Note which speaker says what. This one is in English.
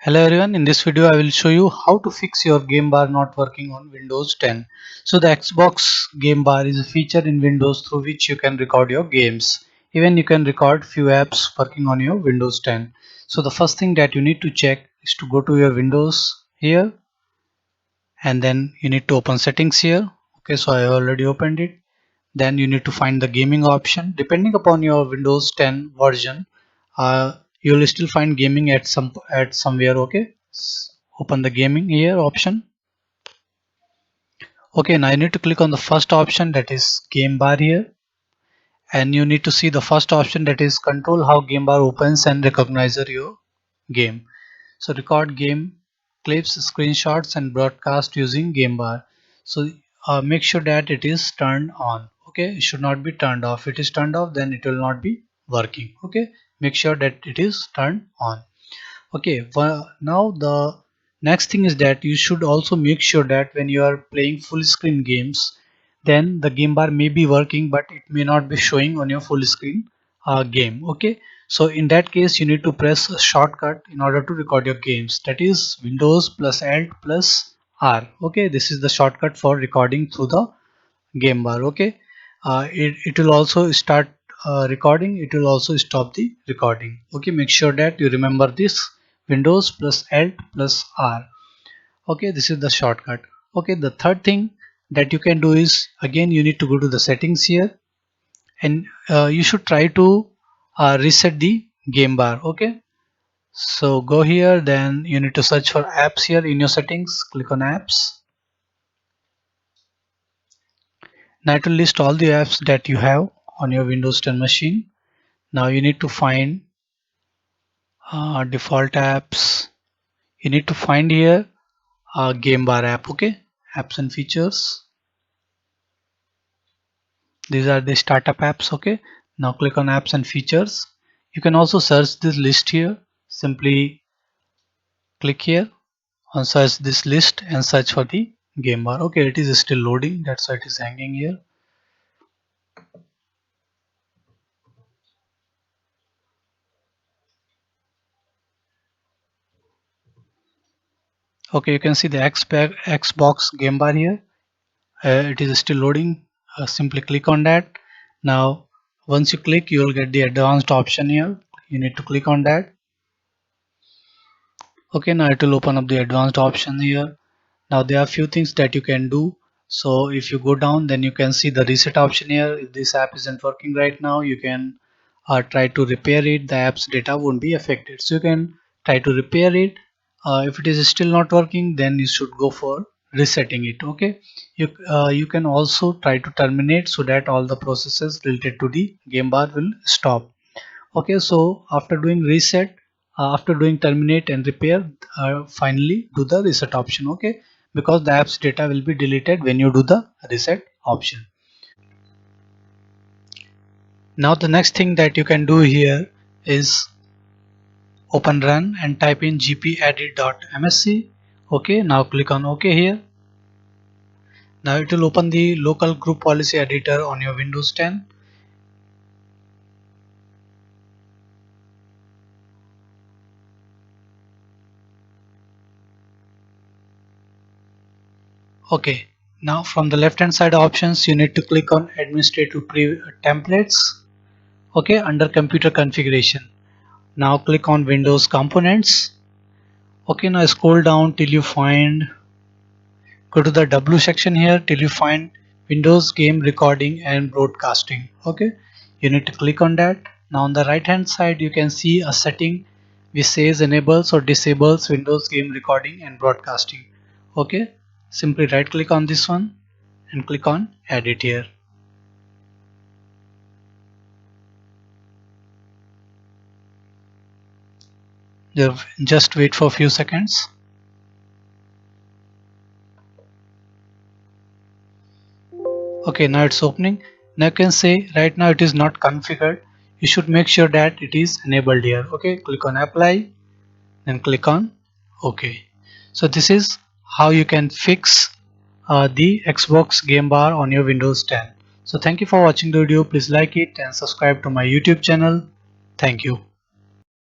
Speaker 1: Hello everyone, in this video I will show you how to fix your game bar not working on Windows 10. So the Xbox game bar is a feature in Windows through which you can record your games. Even you can record few apps working on your Windows 10. So the first thing that you need to check is to go to your Windows here, and then you need to open settings here. Okay, so I have already opened it. Then you need to find the gaming option. Depending upon your Windows 10 version, you will still find gaming at somewhere. Okay, open the gaming here option. Okay, now you need to click on the first option, that is game bar here, and you need to see the first option, that is control how game bar opens and recognizes your game. So record game clips, screenshots and broadcast using game bar. So make sure that it is turned on. Okay, it should not be turned off. If it is turned off, then it will not be working. Okay, make sure that it is turned on. Okay, well, now the next thing is that you should also make sure that when you are playing full screen games, then the game bar may be working but it may not be showing on your full screen game. Okay, so in that case you need to press a shortcut in order to record your games, that is Windows plus Alt plus R. Okay, this is the shortcut for recording through the game bar. Okay, it will also start recording, it will also stop the recording. Okay, make sure that you remember this Windows plus Alt plus R. Okay, this is the shortcut. Okay, the third thing that you can do is, again you need to go to the settings here, and you should try to reset the game bar. Okay, so go here, then you need to search for apps here in your settings, click on apps. Now it will list all the apps that you have on your Windows 10 machine. Now you need to find default apps. You need to find here game bar app. Okay, apps and features. These are the startup apps. Okay, now click on apps and features. You can also search this list here. Simply click here on search this list and search for the game bar. Okay, it is still loading, that's why it is hanging here. Okay, you can see the Xbox game bar here. It is still loading. Simply click on that. Now once you click, you will get the advanced option here. You need to click on that. Okay, now it will open up the advanced option here. Now there are few things that you can do. So if you go down, then you can see the reset option here. If this app isn't working right now, you can try to repair it. The app's data won't be affected, so you can try to repair it. If it is still not working, then you should go for resetting it. Okay, you can also try to terminate, so that all the processes related to the game bar will stop. Okay, so after doing reset, after doing terminate and repair, finally do the reset option. Okay, because the app's data will be deleted when you do the reset option. Now the next thing that you can do here is open run and type in gpedit.msc. Okay, now click on OK here. Now it will open the local group policy editor on your Windows 10. Okay, now from the left hand side options, you need to click on administrative templates. Okay, under computer configuration. Now click on Windows components. Okay, now scroll down till you find, go to the W section here till you find Windows game recording and broadcasting. Okay, you need to click on that. Now on the right hand side you can see a setting which says enables or disables Windows game recording and broadcasting. Okay, simply right click on this one and click on edit here. Just wait for a few seconds. Okay, now it's opening. Now you can say right now it is not configured. You should make sure that it is enabled here. Okay, click on apply, then click on OK. So this is how you can fix the Xbox game bar on your Windows 10. So thank you for watching the video. Please like it and subscribe to my YouTube channel. Thank you.